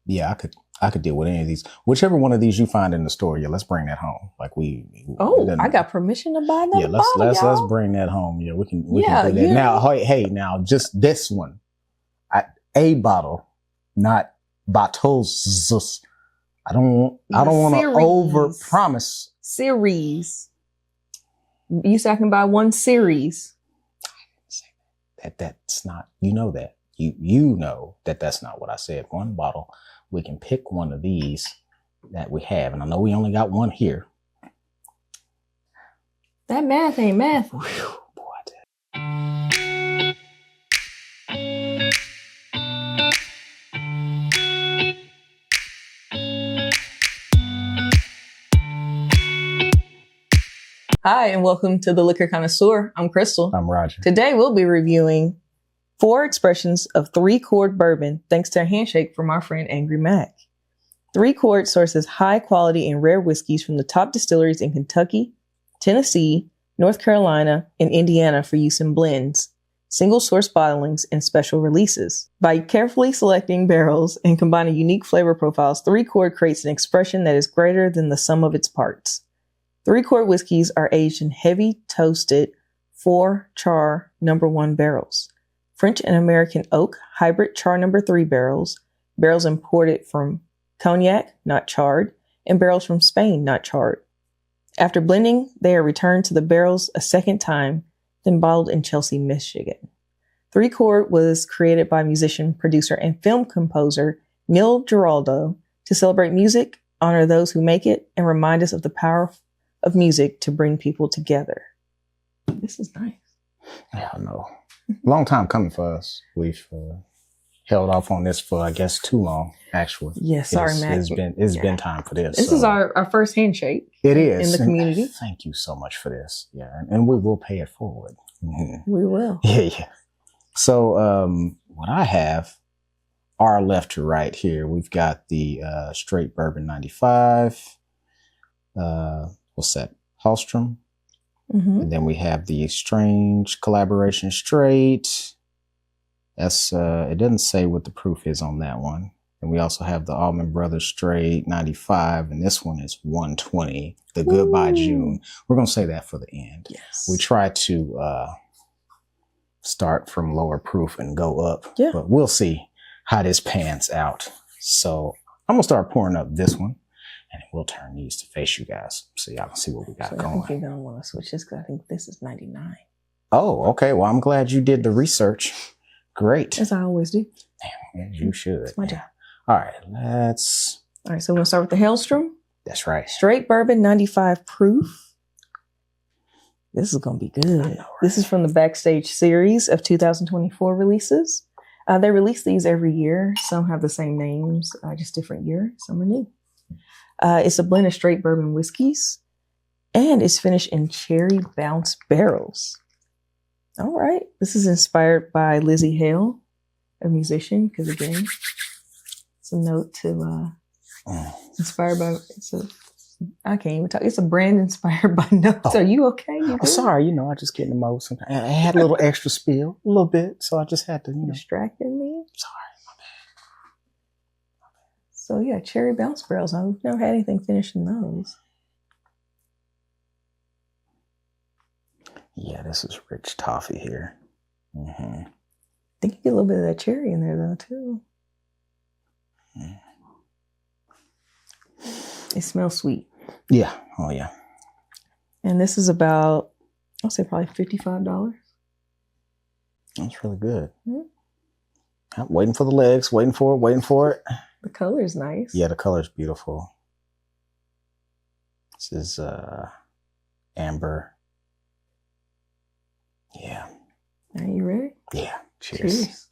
Yeah, I could deal with any of these. Whichever one of these you find in the store, yeah, let's bring that home. Like I got permission to buy another let's bottle, let's bring that home. Yeah, we can do that. Now, hey, now just this one. A bottle, not bottles. I don't want to over promise. Series. You said I can buy one series. That's not, you know that. You know that's not what I said. One bottle. We can pick one of these that we have. And I know we only got one here. That math ain't math. Whew, boy, Hi, and welcome to the Liquor Connoisseur. I'm Crystal. I'm Roger. Today we'll be reviewing 4 expressions of Three Chord Bourbon, thanks to a handshake from our friend Angry Mac. Three Chord sources high quality and rare whiskeys from the top distilleries in Kentucky, Tennessee, North Carolina, and Indiana for use in blends, single source bottlings, and special releases. By carefully selecting barrels and combining unique flavor profiles, Three Chord creates an expression that is greater than the sum of its parts. Three Chord whiskeys are aged in heavy toasted 4-char No. 1 barrels, French and American oak hybrid char No. 3 barrels imported from Cognac, not charred, and barrels from Spain, not charred. After blending, they are returned to the barrels a second time, then bottled in Chelsea, Michigan. Three Chord was created by musician, producer, and film composer Neil Giraldo to celebrate music, honor those who make it, and remind us of the power of music to bring people together. This is nice. Yeah, I know. Long time coming for us. We've held off on this for, I guess, too long, actually. Yes, sorry, Matt. It's been time for this. This is our first handshake. It is. In the community. Thank you so much for this. Yeah, and we will pay it forward. Mm-hmm. We will. Yeah. So what I have, our left to right here, we've got the straight bourbon 95. What's that? Hallstrom. Mm-hmm. And then we have the Strange Collaboration Straight. That's it doesn't say what the proof is on that one. And we also have the Allman Brothers Straight 95, and this one is 120. The Goodbye June. We're gonna say that for the end. Yes. We try to start from lower proof and go up. Yeah. But we'll see how this pans out. So I'm gonna start pouring up this one. And we'll turn these to face you guys so y'all can see what we got going. I think you're going to want to switch this because I think this is 99. Oh, okay. Well, I'm glad you did the research. Great. As I always do. Damn, you should. It's my job. All right, All right, so we're going to start with the Hellstrom. That's right. Straight bourbon, 95 proof. This is going to be good. Know, right? This is from the Backstage series of 2024 releases. They release these every year. Some have the same names, just different year. Some are new. It's a blend of straight bourbon whiskeys, and it's finished in cherry bounce barrels. All right. This is inspired by Lizzie Hale, a musician, because again, it's a note to inspired by. I can't even talk. It's a brand inspired by notes. Oh. Are you okay? I'm sorry. I just get in the mode sometimes. I had a little extra spill, a little bit, so I just had to, distracting me. Sorry. So yeah, cherry bounce barrels. I've never had anything finished in those. Yeah, this is rich toffee here. Mm-hmm. I think you get a little bit of that cherry in there though too. Mm. It smells sweet. Yeah. Oh yeah. And this is about, I'll say probably $55. That's really good. Mm-hmm. I'm waiting for the legs. Waiting for it. The color's nice. Yeah, the color's beautiful. This is amber. Yeah. Are you ready? Yeah. Cheers.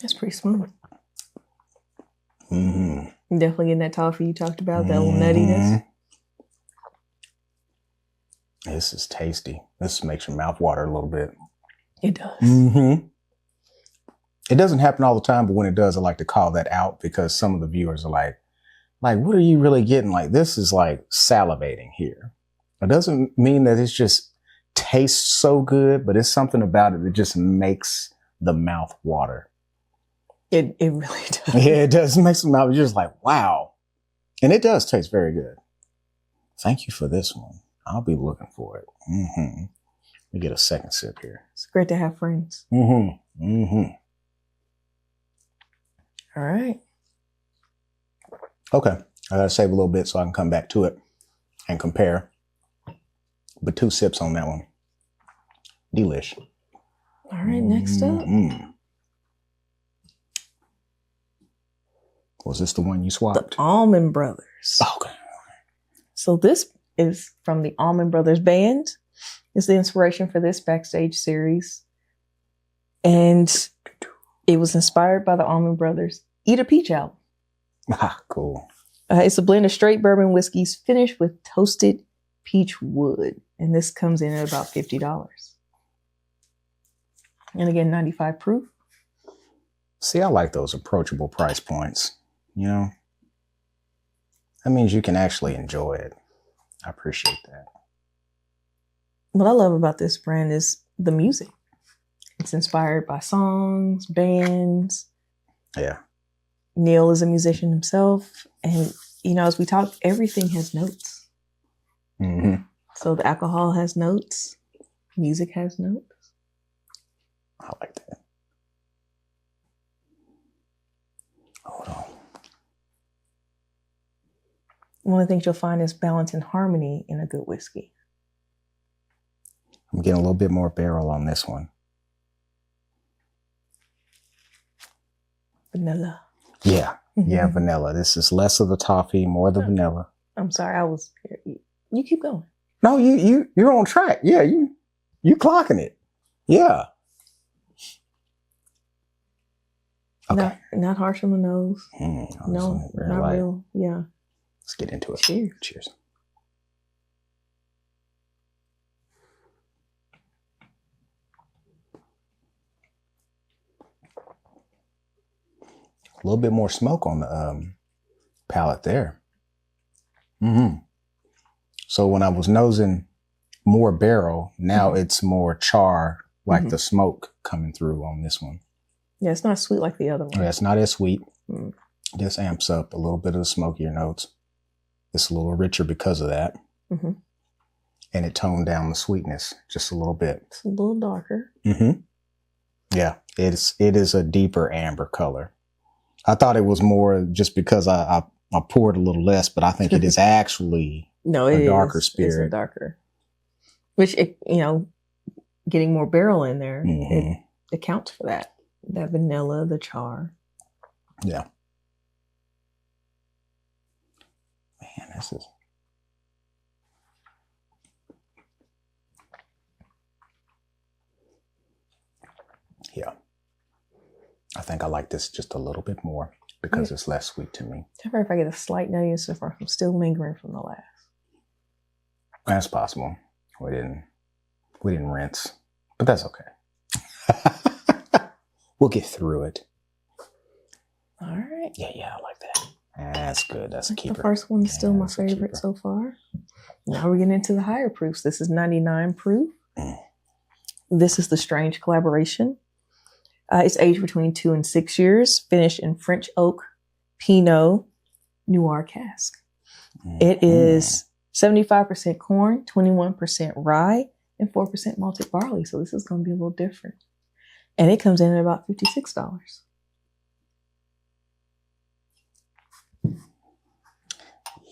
That's pretty smooth. Mm-hmm. You definitely getting that toffee you talked about, that little nuttiness. This is tasty. This makes your mouth water a little bit. It does. Mm-hmm. It doesn't happen all the time, but when it does, I like to call that out because some of the viewers are like, what are you really getting? Like, this is like salivating here. It doesn't mean that it's just tastes so good, but it's something about it that just makes the mouth water. It really does. Yeah, it does. It makes the mouth just like, wow. And it does taste very good. Thank you for this one. I'll be looking for it. Mm-hmm. Let me get a second sip here. It's great to have friends. Mm-hmm. Mm-hmm. All right. Okay. I gotta save a little bit so I can come back to it and compare. But 2 sips on that one. Delish. All right, next up. Mm-hmm. Was this the one you swapped? The Allman Brothers. Okay. So this is from the Allman Brothers Band. It's the inspiration for this backstage series. And it was inspired by the Allman Brothers' Eat a Peach album. Ah, cool. It's a blend of straight bourbon whiskeys finished with toasted peach wood. And this comes in at about $50. And again, 95 proof. See, I like those approachable price points. You know, that means you can actually enjoy it. I appreciate that. What I love about this brand is the music. It's inspired by songs, bands. Yeah. Neil is a musician himself. And, you know, as we talk, everything has notes. Mm-hmm. So the alcohol has notes. Music has notes. I like that. Hold on. One of the things you'll find is balance and harmony in a good whiskey. I'm getting a little bit more barrel on this one. Vanilla. Yeah. Yeah, vanilla. This is less of the toffee, more of the vanilla. I'm sorry, you keep going. No, you're on track. Yeah, you clocking it. Yeah. Okay. Not harsh on the nose. No, not light. real. Yeah. Let's get into it. Cheers. Cheers. A little bit more smoke on the palate there. Mm-hmm. So when I was nosing more barrel, now it's more char, like the smoke coming through on this one. Yeah, it's not sweet like the other one. Yeah, it's not as sweet. This amps up a little bit of the smokier notes. It's a little richer because of that. Mm-hmm. And it toned down the sweetness just a little bit. It's a little darker. Mm-hmm. Yeah, it is a deeper amber color. I thought it was more just because I poured a little less, but I think it is actually a darker spirit. It's a darker. Which, getting more barrel in there, it accounts for that. That vanilla, the char. Yeah. Man, this is... Yeah. I think I like this just a little bit more because it's less sweet to me. However, if I get a slight nuttiness so far, I'm still lingering from the last. That's possible. We didn't rinse, but that's okay. We'll get through it. All right. Yeah, I like that. That's good. That's a keeper. The first one is still my favorite so far. Now we're getting into the higher proofs. This is 99 proof. This is the Strange Collaboration. It's aged between 2 and 6 years, finished in French oak Pinot Noir cask. It is 75% corn, 21% rye, and 4% malted barley. So this is going to be a little different. And it comes in at about $56.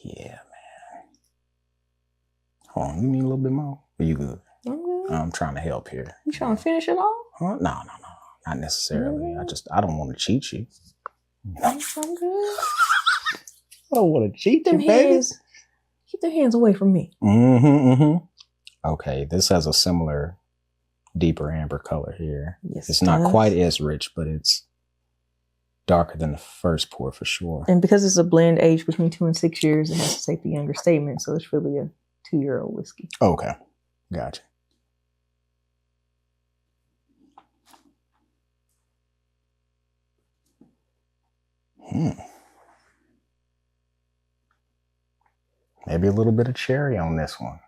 Yeah, man. Hold on, you need a little bit more? Are you good? I'm good. I'm trying to help here. You trying to finish it all? Huh? No. Not necessarily. I don't want to cheat you. I'm good. I don't want to cheat you, baby. Keep their hands away from me. Okay, this has a similar deeper amber color here. Yes, it's not quite as rich, but it's darker than the first pour for sure. And because it's a blend aged between 2 and 6 years, it has to take the younger statement. So it's really a 2-year-old whiskey. Okay, gotcha. Maybe a little bit of cherry on this one.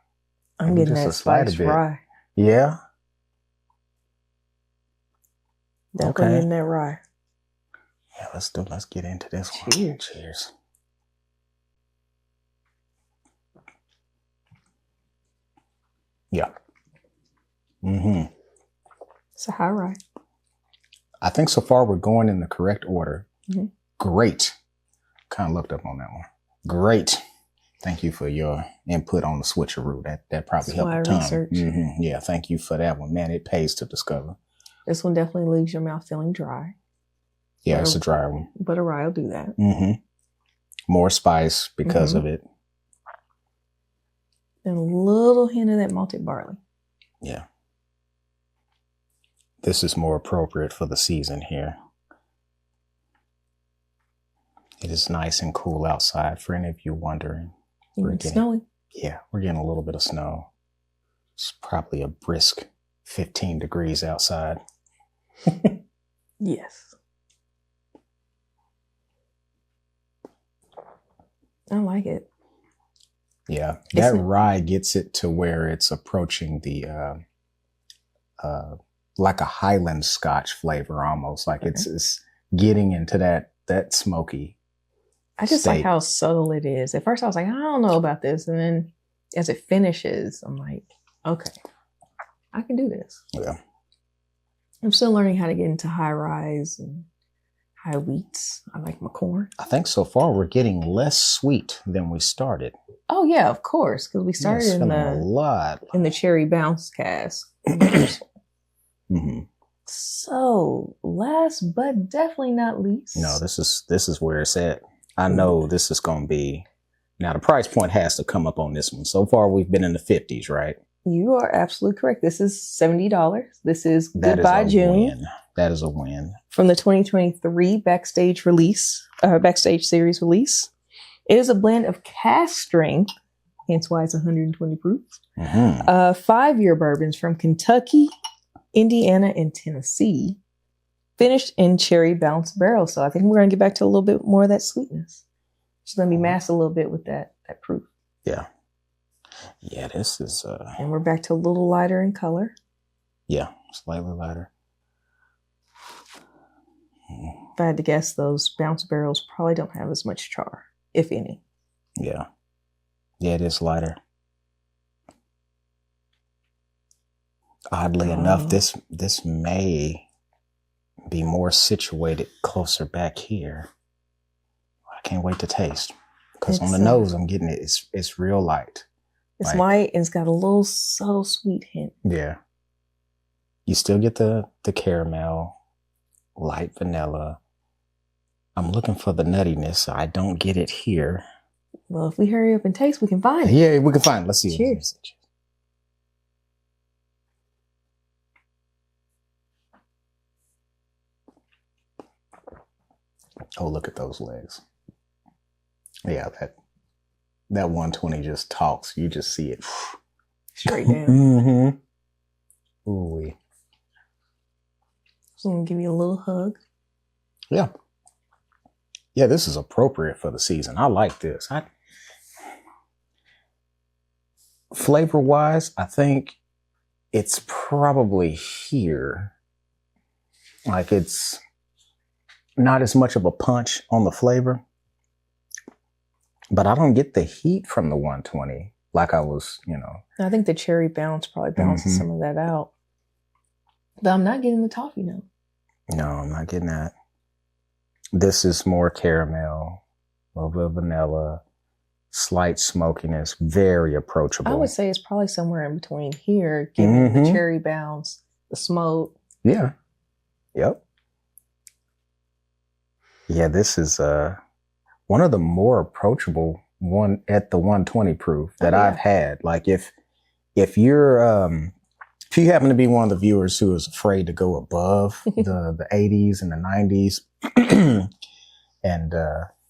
I'm Maybe getting just that a slight spice bit. rye. Yeah. Definitely Okay. getting that rye. Yeah, let's get into this one. Cheers. Cheers. Yeah. Mm-hmm. It's a high rye. I think so far we're going in the correct order. Mm-hmm. Great. Kind of looked up on that one. Great. Thank you for your input on the switcheroo. That probably helped a ton. Research. Mm-hmm. Yeah, thank you for that one. Man, it pays to discover. This one definitely leaves your mouth feeling dry. Yeah, it's a dry one. But a rye will do that. Mm-hmm. More spice because of it. And a little hint of that malted barley. Yeah. This is more appropriate for the season here. It is nice and cool outside for any of you wondering. It's snowing. Yeah, we're getting a little bit of snow. It's probably a brisk 15 degrees outside. Yes. I like it. Yeah, that rye gets it to where it's approaching the like a Highland Scotch flavor almost. Like it's getting into that smoky. I just like how subtle it is. At first I was like, I don't know about this. And then as it finishes, I'm like, okay, I can do this. Yeah. I'm still learning how to get into high rise and high wheats. I like my corn. I think so far we're getting less sweet than we started. Oh yeah, of course. Because we started in the cherry bounce cask. Mm-hmm. So last but definitely not least. No, this is where it's at. I know this is going to be, now the price point has to come up on this one. So far we've been in the 50s, right? You are absolutely correct. This is $70. This is Goodbye June. Win. That is a win. From the 2023 Backstage Series release. It is a blend of cask strength, hence why it's 120 proof. 5-year bourbons from Kentucky, Indiana, and Tennessee, finished in cherry bounce barrels. So I think we're going to get back to a little bit more of that sweetness. It's going to be masked a little bit with that proof. Yeah. Yeah, this is... And we're back to a little lighter in color. Yeah, slightly lighter. If I had to guess, those bounce barrels probably don't have as much char, if any. Yeah. Yeah, it is lighter. Oddly enough, this may be more situated closer back here. I can't wait to taste. Because on the nose, I'm getting it. It's real light. It's light and it's got a little subtle sweet hint. Yeah. You still get the caramel, light vanilla. I'm looking for the nuttiness. I don't get it here. Well, if we hurry up and taste, we can find it. Yeah, we can find it. Let's see. Cheers. Oh, look at those legs. Yeah, that 120 just talks. You just see it. Straight down. Mm-hmm. Ooh-wee. So I'm going to give you a little hug. Yeah. Yeah, this is appropriate for the season. I like this. Flavor-wise, I think it's probably here. Like it's not as much of a punch on the flavor, but I don't get the heat from the 120 like I was, I think the cherry bounce probably balances some of that out. But I'm not getting the toffee note. No, I'm not getting that. This is more caramel, a little bit of vanilla, slight smokiness, very approachable. I would say it's probably somewhere in between here, given the cherry bounce, the smoke. Yeah. Yep. Yeah, this is one of the more approachable one at the 120 proof that I've had. Like if you're if you happen to be one of the viewers who is afraid to go above the 80s and the 90s and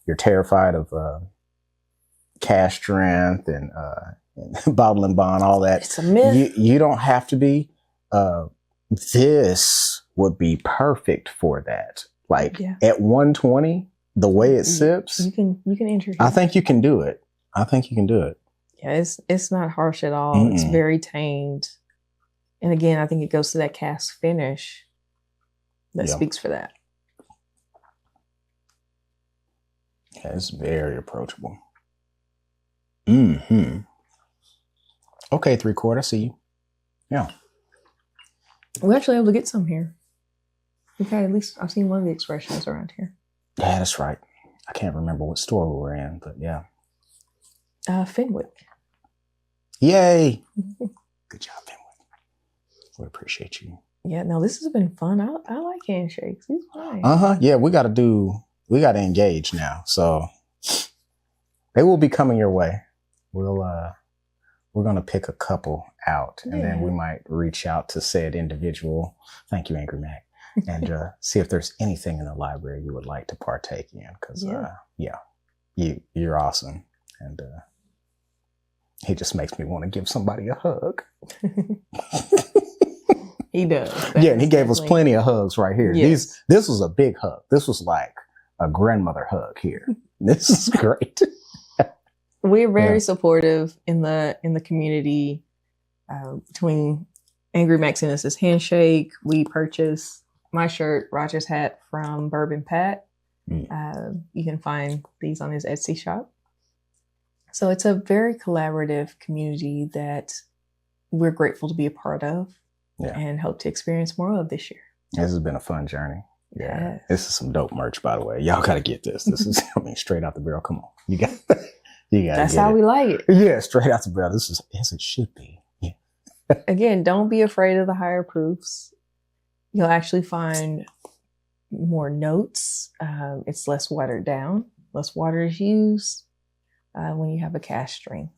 you're terrified of cash strength and bottle and bond, all that. It's a myth. You don't have to be. This would be perfect for that. Like at 120, the way it sips, you can enter. I think you can do it. Yeah, it's not harsh at all. It's Mm-mm. very tamed. And again, I think it goes to that cask finish that Yeah. speaks for that. Yeah, it's very approachable. Mm-hmm. Okay, 3 Chord, I see you. Yeah. We're actually able to get some here. Okay, at least I've seen one of the expressions around here. Yeah, that's right. I can't remember what store we were in, but yeah. Fenwick. Yay! Good job, Fenwick. We appreciate you. Yeah, no, this has been fun. I like handshakes. These are nice. Uh-huh. Yeah, we gotta engage now. So they will be coming your way. We're gonna pick a couple out, and then we might reach out to said individual. Thank you, Angry Mac, and see if there's anything in the library you would like to partake in. Because you're awesome, and he just makes me want to give somebody a hug. He does. Yeah, and he gave us plenty of hugs right here. Yes. This was a big hug. This was like a grandmother hug here. This is great. We're very supportive in the community. Between Angry Max and us handshake, we purchased my shirt, Roger's hat from Bourbon Pat. You can find these on his Etsy shop. So it's a very collaborative community that we're grateful to be a part of and hope to experience more of this year. This has been a fun journey. Yeah. Yes. This is some dope merch, by the way. Y'all got to get this. This is, straight out the barrel. Come on. You got That's how we like it. Yeah, straight out the barrel. This is as it should be. Yeah. Again, don't be afraid of the higher proofs. You'll actually find more notes. It's less watered down. Less water is used when you have a cask string.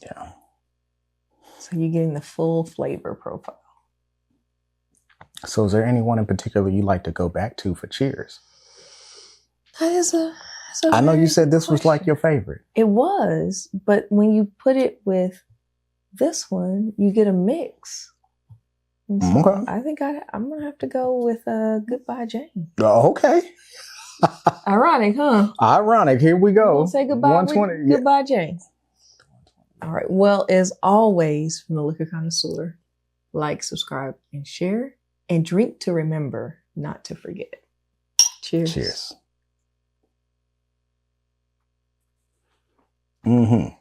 Yeah. So you're getting the full flavor profile. So is there anyone in particular you like to go back to for cheers? I know you said this was like your favorite. It was, but when you put it with this one, you get a mix. And so Okay. I think I'm going to have to go with Goodbye Jane. Okay. Ironic, huh? Ironic. Here we go. We'll say goodbye with Goodbye Jane. All right. Well, as always, from the Liquor Connoisseur, like, subscribe, and share. And drink to remember, not to forget. Cheers. Cheers. Mm-hmm.